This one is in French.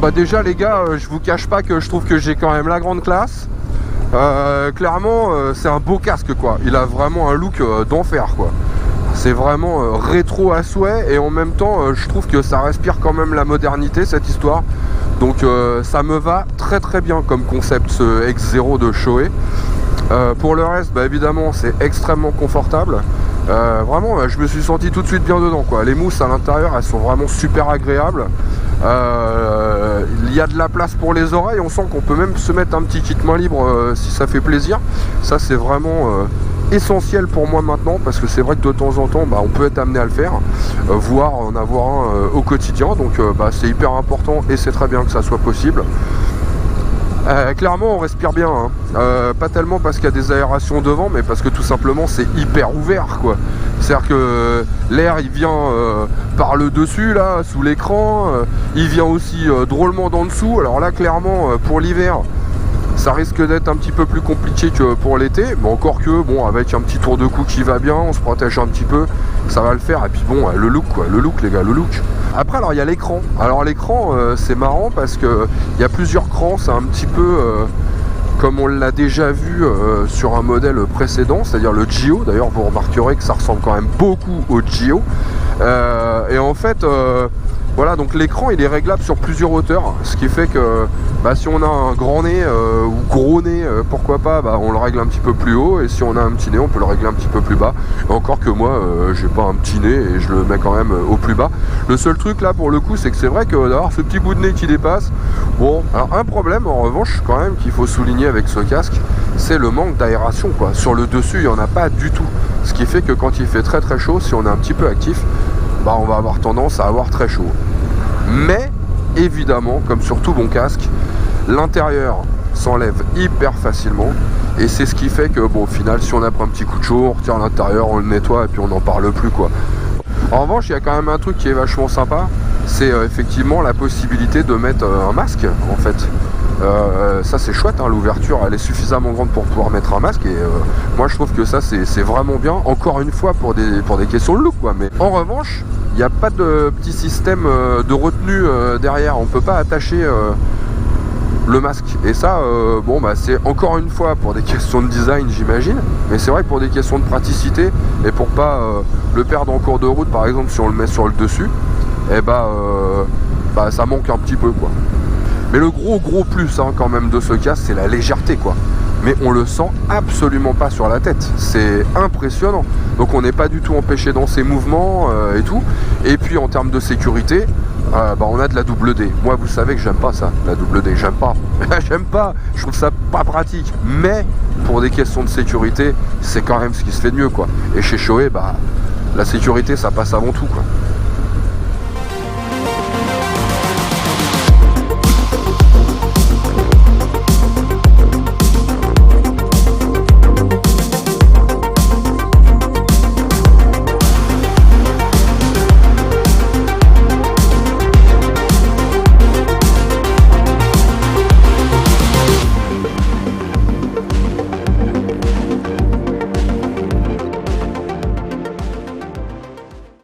Bah déjà les gars, je vous cache pas que je trouve que j'ai quand même la grande classe. Clairement c'est un beau casque quoi, il a vraiment un look d'enfer quoi. C'est vraiment rétro à souhait et en même temps je trouve que ça respire quand même la modernité cette histoire. Donc ça me va très très bien comme concept ce X0 de Shoei. Pour le reste, bah, évidemment c'est extrêmement confortable. Vraiment je me suis senti tout de suite bien dedans quoi. Les mousses à l'intérieur elles sont vraiment super agréables. Il y a de la place pour les oreilles, on sent qu'on peut même se mettre un petit kit main libre si ça fait plaisir. Ça c'est vraiment essentiel pour moi maintenant, parce que c'est vrai que de temps en temps bah, on peut être amené à le faire, voire en avoir un au quotidien, donc bah, c'est hyper important et c'est très bien que ça soit possible. Clairement on respire bien, hein. Pas tellement parce qu'il y a des aérations devant, mais parce que tout simplement c'est hyper ouvert quoi. C'est-à-dire que l'air il vient par le dessus là, sous l'écran, il vient aussi drôlement d'en dessous. Alors là clairement pour l'hiver ça risque d'être un petit peu plus compliqué que pour l'été, mais encore que bon, avec un petit tour de cou qui va bien, on se protège un petit peu, ça va le faire. Et puis bon, le look quoi, le look les gars, le look. Après alors il y a l'écran. Alors l'écran c'est marrant parce que il y a plusieurs crans, c'est un petit peu comme on l'a déjà vu sur un modèle précédent, c'est-à-dire le Gio. D'ailleurs vous remarquerez que ça ressemble quand même beaucoup au Gio. Et en fait voilà, donc l'écran il est réglable sur plusieurs hauteurs, ce qui fait que bah, si on a un grand nez ou gros nez, pourquoi pas, bah, on le règle un petit peu plus haut, et si on a un petit nez on peut le régler un petit peu plus bas. Encore que moi j'ai pas un petit nez et je le mets quand même au plus bas. Le seul truc là pour le coup c'est que c'est vrai que d'avoir ce petit bout de nez qui dépasse, bon, alors un problème en revanche quand même qu'il faut souligner avec ce casque, c'est le manque d'aération quoi. Sur le dessus il n'y en a pas du tout, ce qui fait que quand il fait très très chaud, si on est un petit peu actif, bah, on va avoir tendance à avoir très chaud. Mais évidemment, comme sur tout bon casque, l'intérieur s'enlève hyper facilement, et c'est ce qui fait que bon, au final si on a pris un petit coup de chaud, on retire l'intérieur, on le nettoie et puis on n'en parle plus quoi. En revanche il y a quand même un truc qui est vachement sympa, c'est effectivement la possibilité de mettre un masque en fait. Ça c'est chouette, hein, l'ouverture elle est suffisamment grande pour pouvoir mettre un masque, et moi je trouve que ça c'est vraiment bien, encore une fois pour des questions de look quoi. Mais en revanche il n'y a pas de petit système de retenue derrière, on peut pas attacher le masque, et ça bon bah c'est encore une fois pour des questions de design j'imagine, mais c'est vrai que pour des questions de praticité et pour pas le perdre en cours de route par exemple si on le met sur le dessus, et bah ça manque un petit peu quoi. Mais le gros plus hein, quand même de ce casque c'est la légèreté quoi. Mais on le sent absolument pas sur la tête, c'est impressionnant. Donc on n'est pas du tout empêché dans ses mouvements et tout. Et puis en termes de sécurité, bah, on a de la double D. Moi vous savez que j'aime pas ça, la double D, j'aime pas. J'aime pas, je trouve ça pas pratique. Mais pour des questions de sécurité, c'est quand même ce qui se fait de mieux quoi. Et chez Shoei, bah, la sécurité ça passe avant tout quoi.